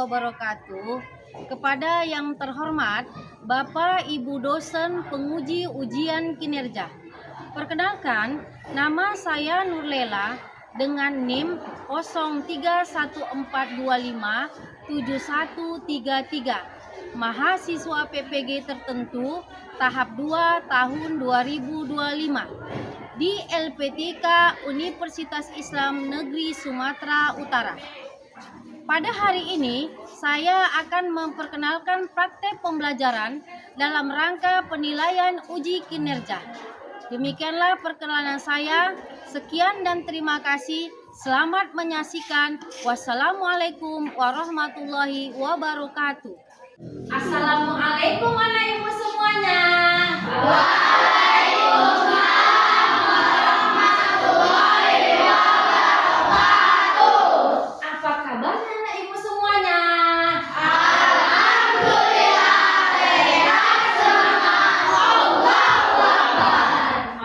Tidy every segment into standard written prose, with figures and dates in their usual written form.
wabarakatuh. Kepada yang terhormat Bapak Ibu dosen penguji ujian kinerja. Perkenalkan, nama saya Nurlela dengan NIM 0314257133. Mahasiswa PPG tertentu tahap 2 tahun 2025 di LPTK Universitas Islam Negeri Sumatera Utara. Pada hari ini, saya akan memperkenalkan praktek pembelajaran dalam rangka penilaian uji kinerja. Demikianlah perkenalan saya. Sekian dan terima kasih. Selamat menyaksikan. Wassalamualaikum warahmatullahi wabarakatuh. Assalamualaikum anak ibu semuanya.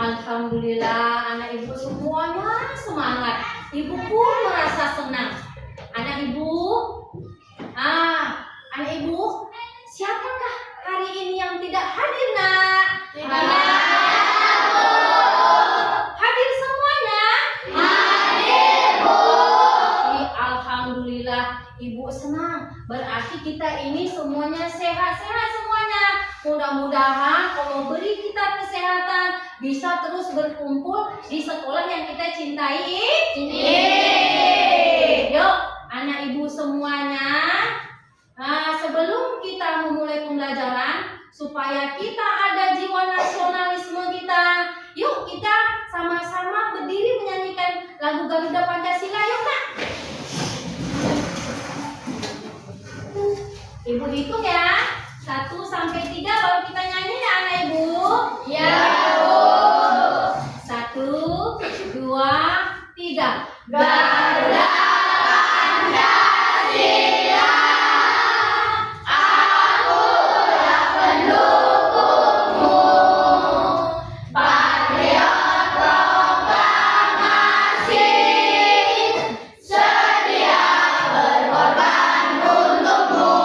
Alhamdulillah, anak ibu semuanya semangat. Ibu pun merasa senang. Anak ibu, siapakah hari ini yang tidak hadir, nak? Hadir semuanya? Hadir, Bu. Alhamdulillah, ibu senang. Berarti kita ini semuanya sehat-sehat semuanya. Mudah-mudahan Allah beri kita kesehatan, bisa terus berkumpul di sekolah yang kita cintai. Yuk, anak ibu semuanya. Sebelum kita memulai pembelajaran, supaya kita ada jiwa nasionalisme kita, yuk kita sama-sama berdiri menyanyikan lagu Garuda Pancasila, yuk nak. Ibu hitung ya, 1 sampai 3 baru kita nyanyi ya anak ibu. Ya Bu. 1, 2, 3. Garuda Pancasila, akulah pendukungmu, patriot proklamasi, sedia berkorban untukmu.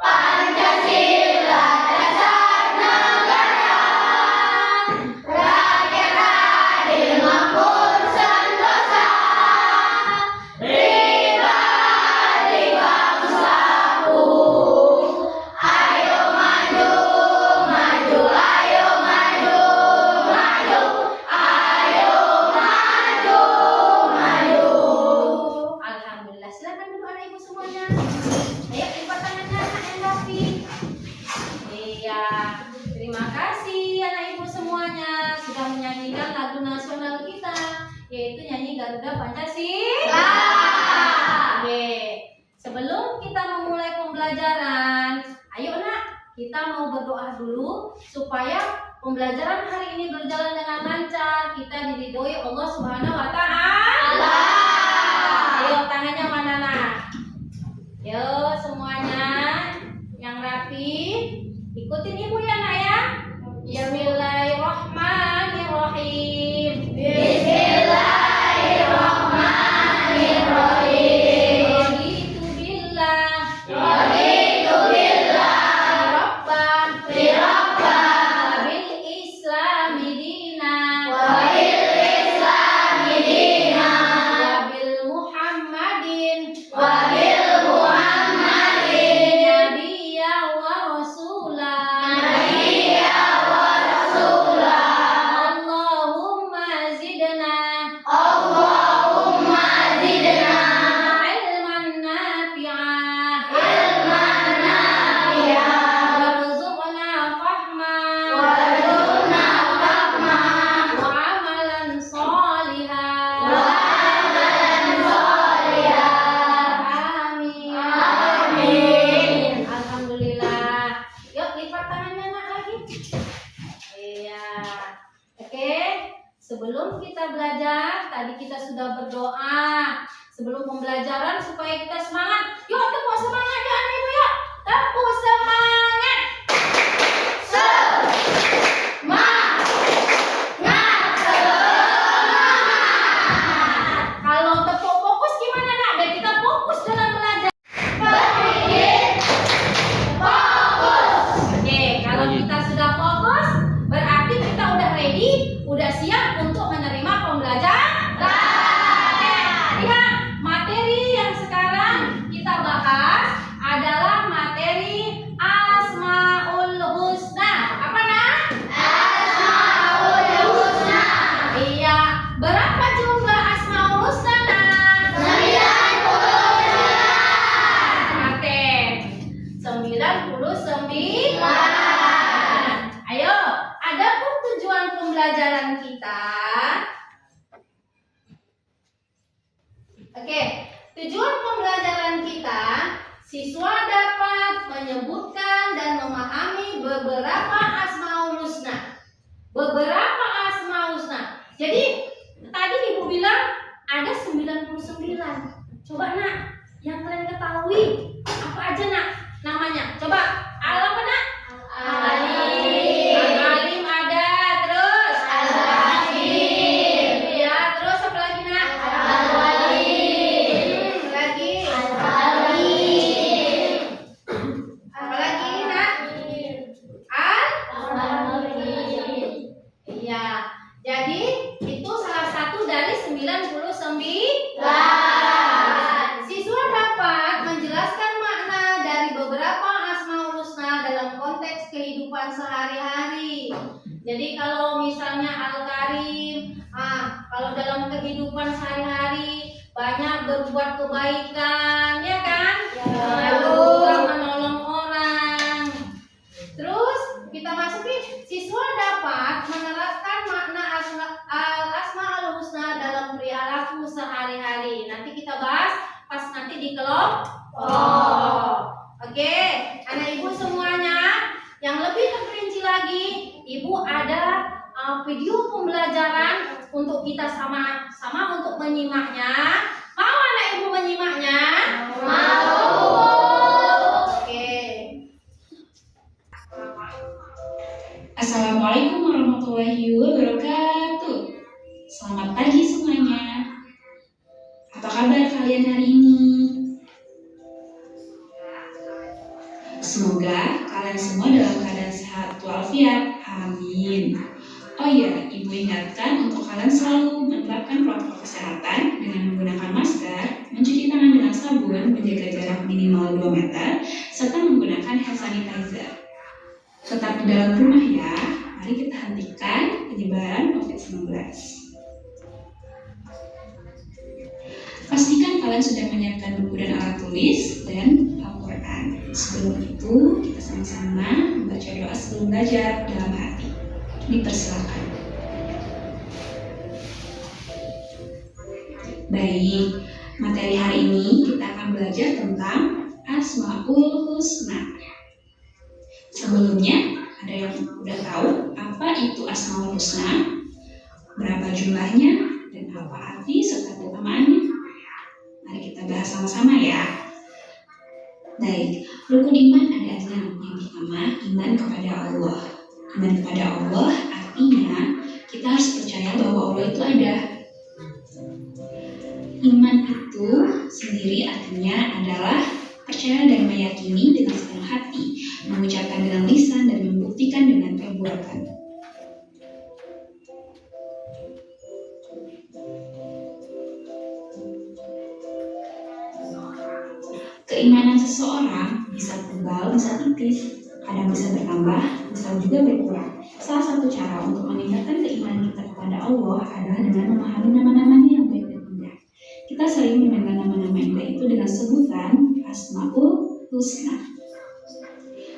Pancasila dasar negara, rakyat adil makmur sentosa, pribadi bangsaku. Ayo maju, maju, ayo maju, maju, ayo maju, maju. Alhamdulillah, silakan dulu anak ibu semuanya. Ayo lipat tangannya anak yang rapi. Iya, terima kasih anak ibu semuanya sudah menyanyikan lagu nasional kita, yaitu nyanyi Garuda Pancasila. Oke, sebelum kita memulai pembelajaran, ayo nak, kita mau berdoa dulu supaya pembelajaran hari ini berjalan dengan lancar. Kita diridhoi Allah Subhanahu wa Ta'ala. Ayo tangannya mana nak? Yo semuanya yang rapi, ikutin ibu ya nak ya. Bismillahirrahmanirrahim. Bismillahirrahmanirrahim. Raditu billah rabban bil islami dinan wa bil muhammadin nabiyya wa rasula. Allahumma zidna ilman nafi'an warzuqna fahma wa amalan sholihan. Amin. Alhamdulillah. Yuk lipat tangannya nak lagi. Iya. Oke. Sebelum kita belajar, tadi kita sudah berdoa sebelum pembelajaran supaya kita semangat. Yuk tepuk semangat ya anak ibu ya. Tepuk semangat. Kalau tepuk fokus gimana nak? Biar kita fokus dalam belajar. pembelajaran kita. Oke, tujuan pembelajaran kita, siswa dapat menyebutkan dan memahami beberapa asmaul husna. Beberapa asmaul husna. Jadi tadi Ibu bilang ada 99. Coba nak, yang kalian ketahui apa aja nak namanya? Coba, apa nak? Al-Alim. Al-Alim ada, terus Al-Hakim. Ya, terus apa lagi nak? Al-Walim. Lagi Al-Alim. Apa lagi nak? Al-Hakim. Iya. Jadi itu salah satu dari 99. Siswa dapat menjelaskan makna dari beberapa asmaul husna dalam konteks kehidupan sehari-hari. Jadi kalau misalnya Al-Karim, kalau dalam kehidupan sehari-hari banyak berbuat kebaikan, ya kan? Suka menolong orang. Terus kita masukin, siswa dapat menerapkan makna al-asmaul husna dalam perilaku sehari-hari. Nanti kita bahas pas nanti di kelompok. Oke, anak ibu semuanya, yang lebih terperinci lagi, ibu ada video pembelajaran untuk kita sama-sama untuk menyimaknya. Mau anak ibu menyimaknya? Mau. Oke. Assalamualaikum warahmatullahi wabarakatuh. Selamat pagi semuanya. Apa kabar kalian hari ini? Semoga kalian semua dalam keadaan sehat walafiat. Amin. Oh iya, Ibu ingatkan untuk kalian selalu menerapkan protokol kesehatan dengan menggunakan masker, mencuci tangan dengan sabun, menjaga jarak minimal 2 meter, serta menggunakan hand sanitizer. Tetap di dalam rumah ya. Mari kita hentikan penyebaran COVID-19. Pastikan kalian sudah menyiapkan buku dan alat tulis dan Al-Quran. Sebelum itu, kita sama-sama membaca doa sebelum belajar dalam hati. Dipersilakan. Baik, materi hari ini kita akan belajar tentang Asmaul Husna. Sebelumnya, ada yang udah tahu apa itu Asmaul Husna, berapa jumlahnya, dan apa arti serta keutamaannya? Mari kita bahas sama-sama ya. Baik, rukun iman ada 6. Yang pertama, iman kepada Allah. Iman kepada Allah artinya kita harus percaya bahwa Allah itu ada. Iman itu sendiri artinya adalah percaya dan meyakini dengan sepenuh hati, mengucapkan dengan lisan dan membuktikan dengan perbuatan. Keimanan seseorang bisa tebal, bisa tipis, kadang bisa bertambah, bisa juga berkurang. Salah satu cara untuk meningkatkan keimanan kita kepada Allah adalah dengan memahami nama-namanya yang baik dan indah. Kita sering mendengar nama-nama indah itu dengan sebutan Asmaul Husna.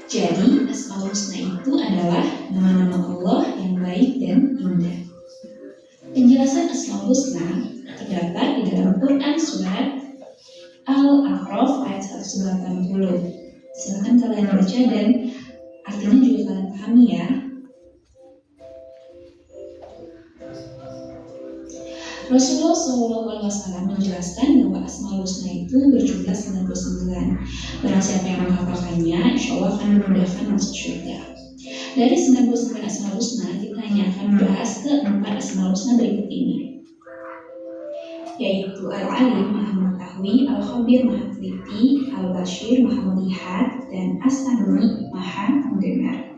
Jadi, Asmaul Husna itu adalah nama-nama Allah yang baik dan indah. Penjelasan Asmaul Husna terdapat di dalam Quran surat Al-A'raf ayat 180. Silakan kalian baca dan artinya juga kalian pahami ya. Rasulullah SAW menjelaskan bahwa Asmaul Husna itu berjumlah 99. Barang siapa yang menghafalkannya, insya Allah akan memudahkan masuk surga. Dari 99 Asmaul Husna, kita hanya akan membahas ke 4 Asmaul Husna berikut ini, yaitu Al-Alim, Maha Mengetahui, Al-Khabir, Maha Teliti, Al-Bashir, Maha Melihat, dan As-Sami, Maha Mendengar.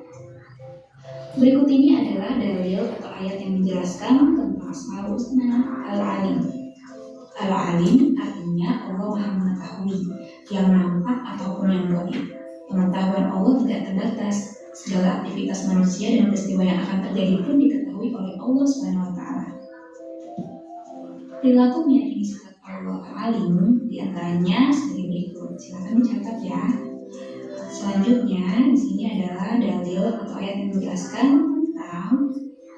Berikut ini adalah dalil atau ayat yang menjelaskan tentang Asmaul Husna. Al-Alim. Al-Alim artinya Allah Maha Mengetahui, yang nampak ataupun yang gaib. Pengetahuan Allah tidak terbatas. Segala aktivitas manusia dan peristiwa yang akan terjadi pun diketahui oleh Allah SWT. Perilaku meyakini sifat Allah Al-Alim diantaranya sebagai berikut. Silakan dicatat ya. Selanjutnya di sini adalah dalil atau ayat yang menjelaskan tentang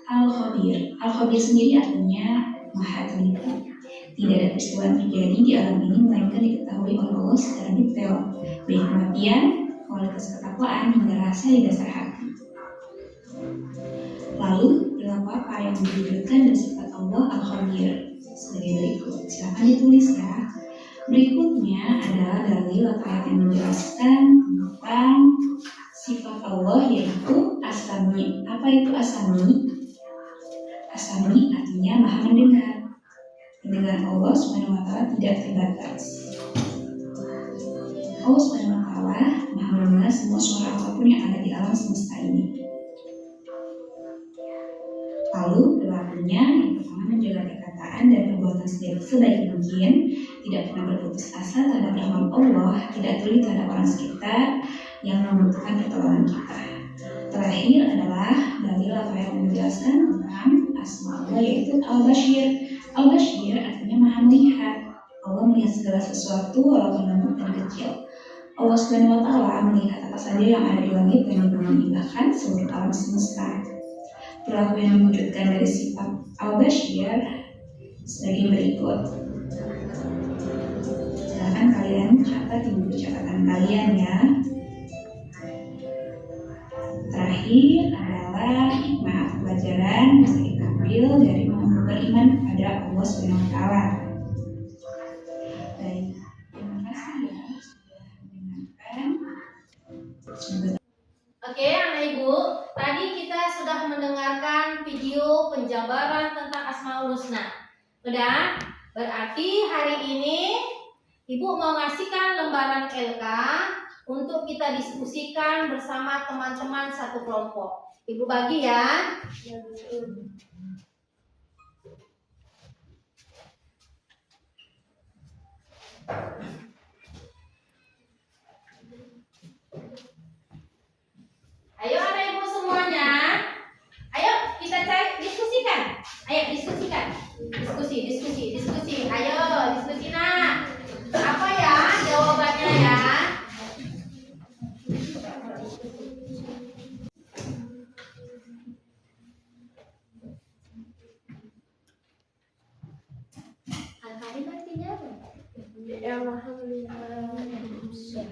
Al-Khabir. Al-Khabir sendiri artinya maha teliti. Tidak ada peristiwa yang terjadi di alam ini melainkan diketahui oleh Allah secara detail, baik kematian, kualitas ketakwaan hingga rasa di dasar hati. Lalu perilaku apa yang diwujudkan dari sifat Allah Al-Khabir sebagai berikut. Silakan ditulis ya. Berikutnya adalah dalil atau ayat yang menjelaskan tentang sifat Allah yaitu As-Sami. Apa itu As-Sami? As-Sami artinya maha mendengar. Pendengaran Allah SWT tidak terbatas. Allah SWT maha mendengar semua suara apapun yang ada di alam semesta ini. Lalu perilakunya yang pertama menjaga perkataan dan perbuatan sebaik mungkin, tidak pernah berputus asa terhadap rahmat Allah, tidak tuli terhadap orang sekitar yang membutuhkan pertolongan kita. Terakhir adalah dalil yang menjelaskan tentang asma Allah yaitu Al-Bashir. Al-Bashir artinya maha melihat. Allah melihat segala sesuatu walaupun lembut dan kecil. Allah SWT melihat apa saja yang ada di langit dan di bumi, bahkan seluruh alam semesta. Perilaku yang mewujudkan dari sifat Al-Bashir sebagai berikut. Silakan kalian catat di buku catatan kalian ya. Terakhir adalah hikmah atau pelajaran yang bisa kita ambil dari beriman kepada Allah SWT. Baik, terima kasih ya sudah mendengarkan. Oke, anak ibu, tadi kita sudah mendengarkan video penjabaran tentang Asmaul Husna. Udah? Berarti hari ini ibu mau ngasihkan lembaran LK untuk kita diskusikan bersama teman-teman satu kelompok. Ibu bagi ya. Ayo anak ibu semuanya. Ayo kita cari diskusikan. Ayo diskusikan. Diskusi. Ayo diskusi nak. Apa ya jawabannya ya? Al-Karim artinya apa? Yang maha melihat.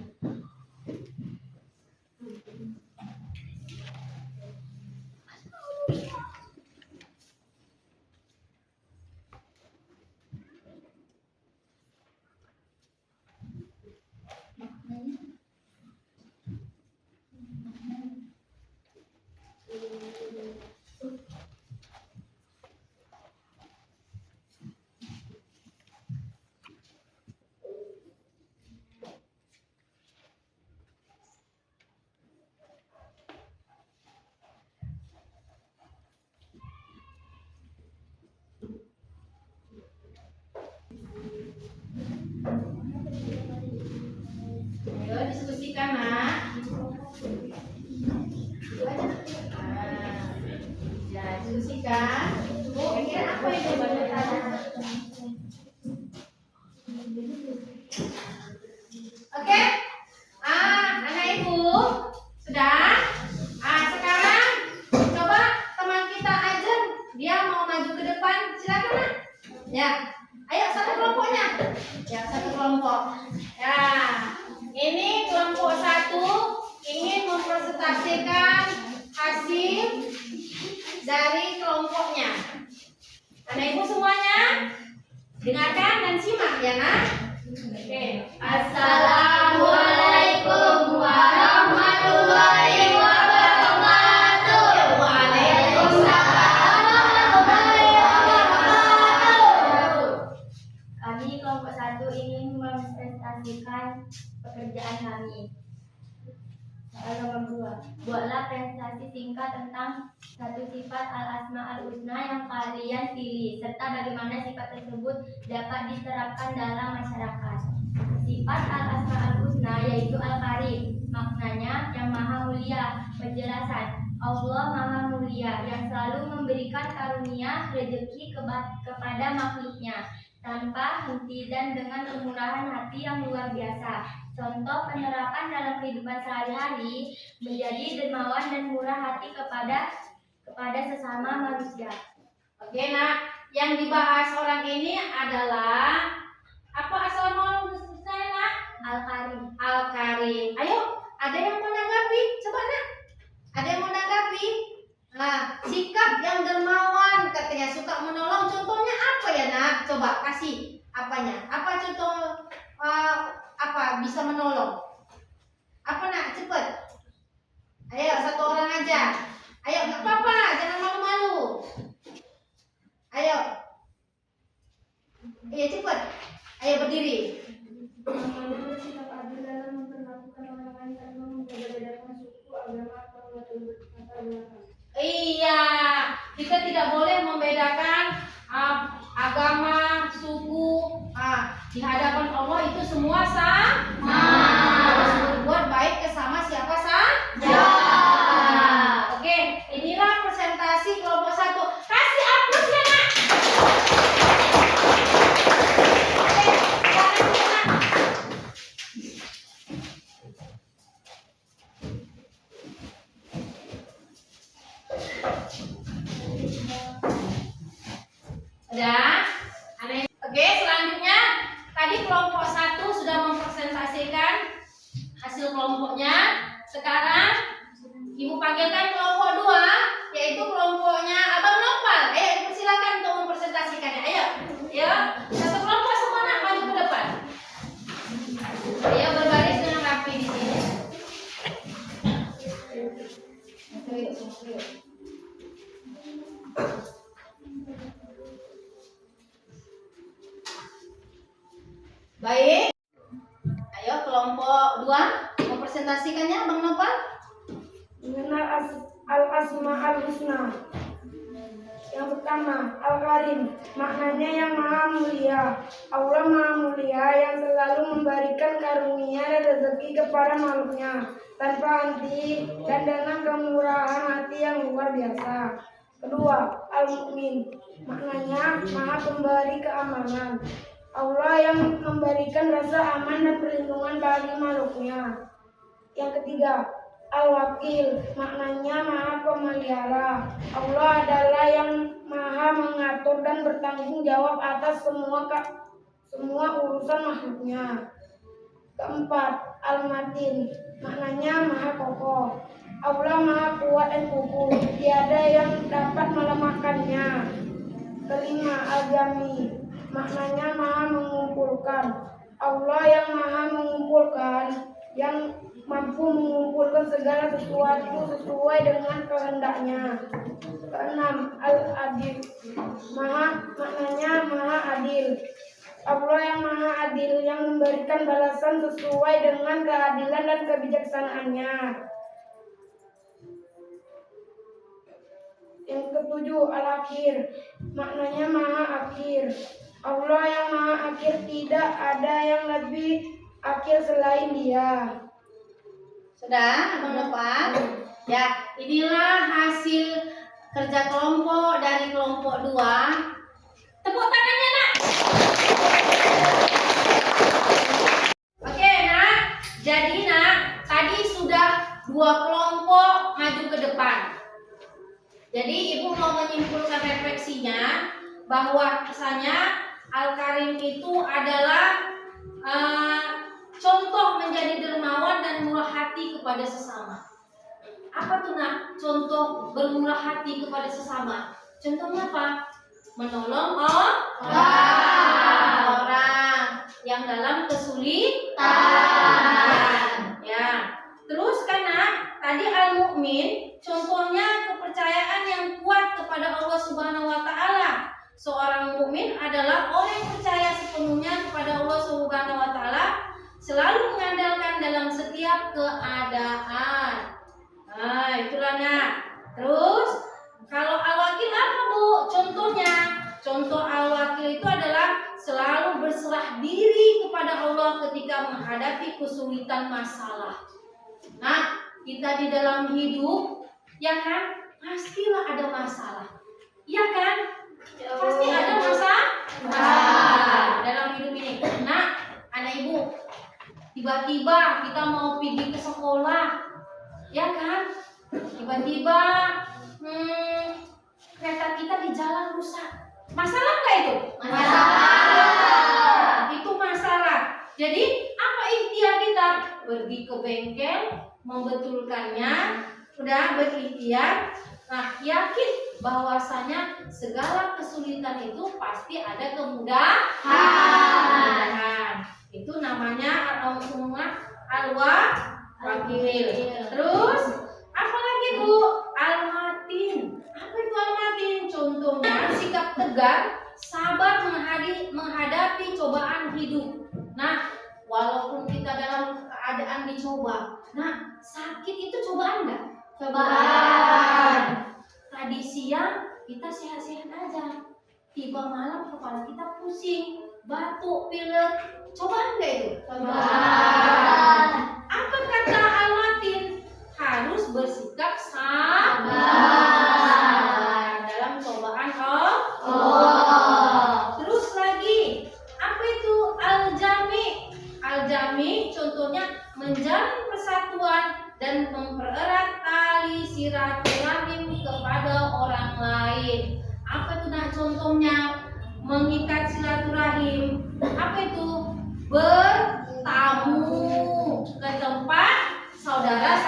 Ayo diskusikan nak. Ya diskusikan. Bu, kira apa yang jawabannya tadi? Oke? Anak ibu sudah? Sekarang coba teman kita aja, dia mau maju ke depan, silakan nak. Ya, ayo satu kelompoknya. Ya satu kelompok. Ya, ini kelompok satu ingin mempresentasikan hasil dari kelompoknya. Anak ibu semuanya dengarkan dan simak ya nak. Oke. Assalamualaikum warahmatullahi wabarakatuh. Waalaikumsalam warahmatullahi wabarakatuh. Kami kelompok 1 ingin mempresentasikan pekerjaan kami. Soal nomor 2. Buatlah presentasi singkat tentang satu sifat al-asma al-husna yang kalian pilih, serta bagaimana sifat tersebut dapat diterapkan dalam masyarakat. Sifat al-asma al-husna yaitu al-karim, maknanya yang maha mulia. Penjelasan: Allah maha mulia yang selalu memberikan karunia rezeki kepada makhluknya tanpa henti dan dengan kemurahan hati yang luar biasa. Contoh penerapan dalam kehidupan sehari-hari: menjadi dermawan dan murah hati kepada kepada sesama manusia. Oke, nak, yang dibahas orang ini adalah apa asal muasalnya, nak? Al-Karim. Al-Karim. Ayo, ada yang mau menanggapi? Coba, nak. Ada yang mau menanggapi? Nah, sikap yang dermawan katanya suka menolong. Contohnya apa ya, nak? Coba kasih apanya? Apa contoh apa bisa menolong? Apa, nak? Cepet. Ayo, satu orang aja. Ayo, nggak apa-apa, jangan malu-malu. Ayo. Iya, cepet. Ayo berdiri. Namanya bersikap adil dalam memperlakukan orang lain tanpa membeda-bedakan suku, agama, atau latar belakang. Iya, kita tidak boleh membedakan agama, suku. Di hadapan Allah itu semua sama. Harus berbuat baik ke sama siapa saja. Oke, inilah presentasi kelompok 1. Kasih aplaus ya, nak. Oke, silakan, nak. Udah? Oke, selanjutnya tadi kelompok 1 sudah mempresentasikan hasil kelompoknya. Sekarang Ibu panggilkan kelompok 2, yaitu kelompoknya Abang Nopal. Silakan untuk mempresentasikannya. Ayo, ya. Satu kelompok semua, nak, maju ke depan. Ayo berbaris dengan rapi di sini. Baik. Ayo kelompok 2 mempresentasikannya, Bang Nopal. Mengenal al-asma'ul husna. Yang pertama, Al-Karim, maknanya yang maha mulia. Allah maha mulia yang selalu memberikan karunia dan rezeki kepada makhluknya tanpa henti dan dengan kemurahan hati yang luar biasa. Kedua, Al-Mu'min, maknanya maha pemberi keamanan. Allah yang memberikan rasa aman dan perlindungan bagi makhluknya. Yang ketiga, Al-Wakil, maknanya maha pemelihara. Allah adalah yang maha mengatur dan bertanggung jawab atas semua urusan makhluknya. Keempat, Al-Matin, maknanya maha kokoh. Allah maha kuat dan kokoh, tiada yang dapat melemahkannya. Kelima, Al-Jami, maknanya maha mengumpulkan. Allah yang maha mengumpulkan, yang mampu mengumpulkan segala sesuatu sesuai dengan kehendaknya. Keenam, Al-Adil, maknanya maha adil. Allah yang maha adil yang memberikan balasan sesuai dengan keadilan dan kebijaksanaannya. Yang ketujuh, Al-Akhir, maknanya maha akhir. Allah yang maha akhir, tidak ada yang lebih akhir selain Dia. Sudah, Abang Nopal? Ya, inilah hasil kerja kelompok dari kelompok 2. Tepuk tangannya, nak. Oke, nak. Jadi, nak, tadi sudah 2 kelompok maju ke depan. Jadi, Ibu mau menyimpulkan refleksinya bahwa kesannya Al-Karim itu adalah contoh menjadi dermawan dan murah hati kepada sesama. Apa tuh, nak? Contoh bermurah hati kepada sesama. Contohnya apa? Menolong orang yang dalam kesulitan. Ya. Terus kan, nak, tadi Al-Mu'min contohnya kepercayaan yang kuat kepada Allah Subhanahu wa taala. Seorang mukmin adalah orang yang percaya sepenuhnya kepada Allah Subhanahu wa taala, selalu mengandalkan dalam setiap keadaan. Nah, itulah, nak. Terus kalau Al-Wakil apa, Bu? Contohnya, contoh Al-Wakil itu adalah selalu berserah diri kepada Allah ketika menghadapi kesulitan masalah. Nah, kita di dalam hidup, ya kan, pastilah ada masalah. Iya kan? Pasti ada masalah dalam hidup ini. Nah, anak ibu, tiba-tiba kita mau pergi ke sekolah, ya kan? Tiba-tiba di jalan rusak. Masalah nggak itu? Itu masalah. Jadi apa ikhtiar kita? Pergi ke bengkel, membetulkannya, udah berikhtiar. Nah, yakin bahwasanya segala kesulitan itu pasti ada kemudahan. Itu namanya al-wakil. Terus apa lagi Bu? Al-matin. Apa itu al-matin? Contohnya sikap tegar, sabar menghadapi cobaan hidup. Nah, walaupun kita dalam keadaan dicoba, nah sakit itu cobaan nggak? Cobaan. Tadi siang kita sehat-sehat aja, tiba malam kepala kita pusing, batuk, pilek, cobaan nggak itu? Cobaan. Apa kata al-matin? Harus bersikap sabar dalam cobaan Allah. Terus lagi, apa itu al-jami? Al-jami contohnya menjalin persatuan dan mempererat tali silaturahim kepada orang lain. Apa itu nah contohnya? Mengikat silaturahim. Apa itu? Bertamu ke tempat saudara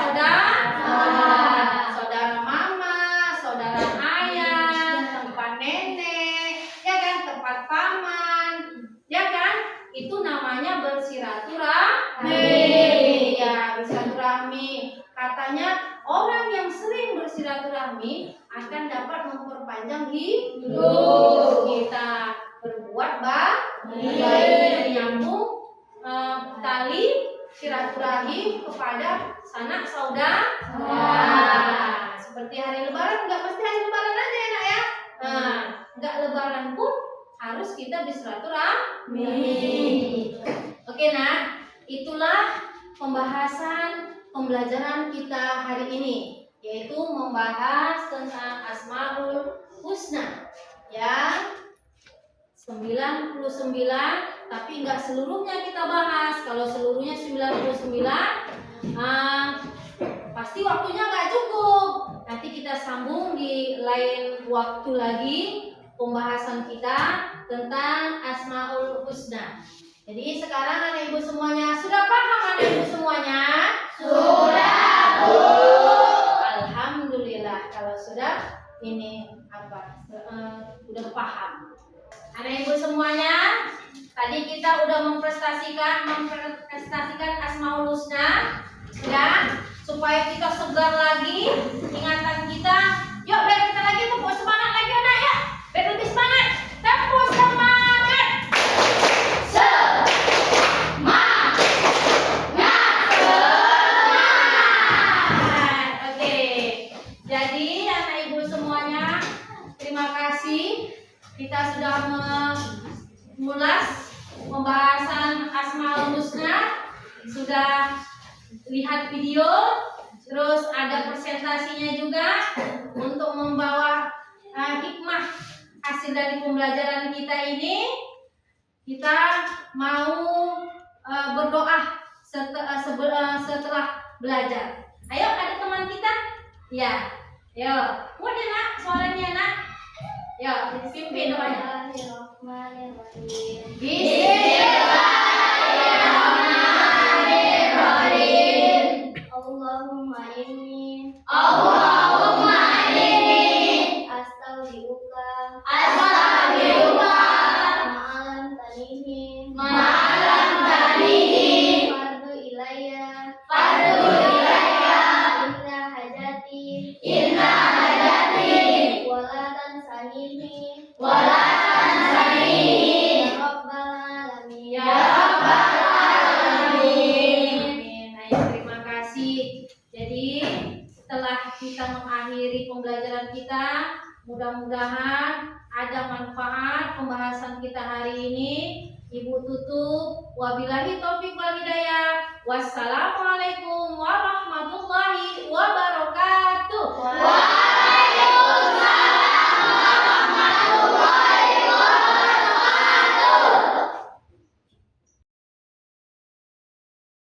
mama, saudara ayah, tempat nenek, ya kan, tempat paman, ya kan? Itu namanya bersilaturahmi. Ya, bersilaturahmi. Katanya orang yang sering bersilaturahmi akan dapat memperpanjang hidup kita. Berbuat baik, menyambung tali silaturahim kepada sanak saudara. Seperti hari lebaran, nggak mesti hari lebaran aja ya nak ya. Nggak lebaran pun harus kita bersilaturahmi. Oke nak, itulah pembelajaran kita hari ini, yaitu membahas tentang Asmaul Husna yang 99, tapi nggak seluruhnya kita bahas. Kalau seluruhnya 99, pasti waktunya nggak cukup. Nanti kita sambung di lain waktu lagi pembahasan kita tentang Asmaul Husna. Jadi sekarang anak ibu semuanya sudah paham anak ibu semuanya? Sudah Bu. Alhamdulillah kalau sudah ini udah paham. Anak ibu semuanya, tadi kita udah memprestasikan Asmaul Husna, ya, supaya kita segar lagi ingatan kita. Yuk, biar kita lagi tepuk semangat lagi anak ya, biar lebih semangat. Tepuk semangat. Oke. Jadi anak ibu semuanya, terima kasih. Kita sudah mengulas pembahasan Asmaul Husna, sudah lihat video, terus ada presentasinya juga untuk membawa hikmah hasil dari pembelajaran kita ini. Kita mau berdoa setelah belajar. Ayo, ada teman kita? Ya, yo, mau deh nak, suaranya nak. Ya, pimpin doanya. Bismillahirrahmanirrahim. Allahumma inni astaghfiruka ma'alam tanihi fardu ilayya inna hajati wala tansanihi ya rabbal alamin. Amin. Terima kasih. Jadi setelah kita mengakhiri pembelajaran kita, mudah-mudahan ada manfaat pembahasan kita hari ini. Ibu tutup. Wabillahi taufiq wal hidayah. Wassalamualaikum warahmatullahi wabarakatuh.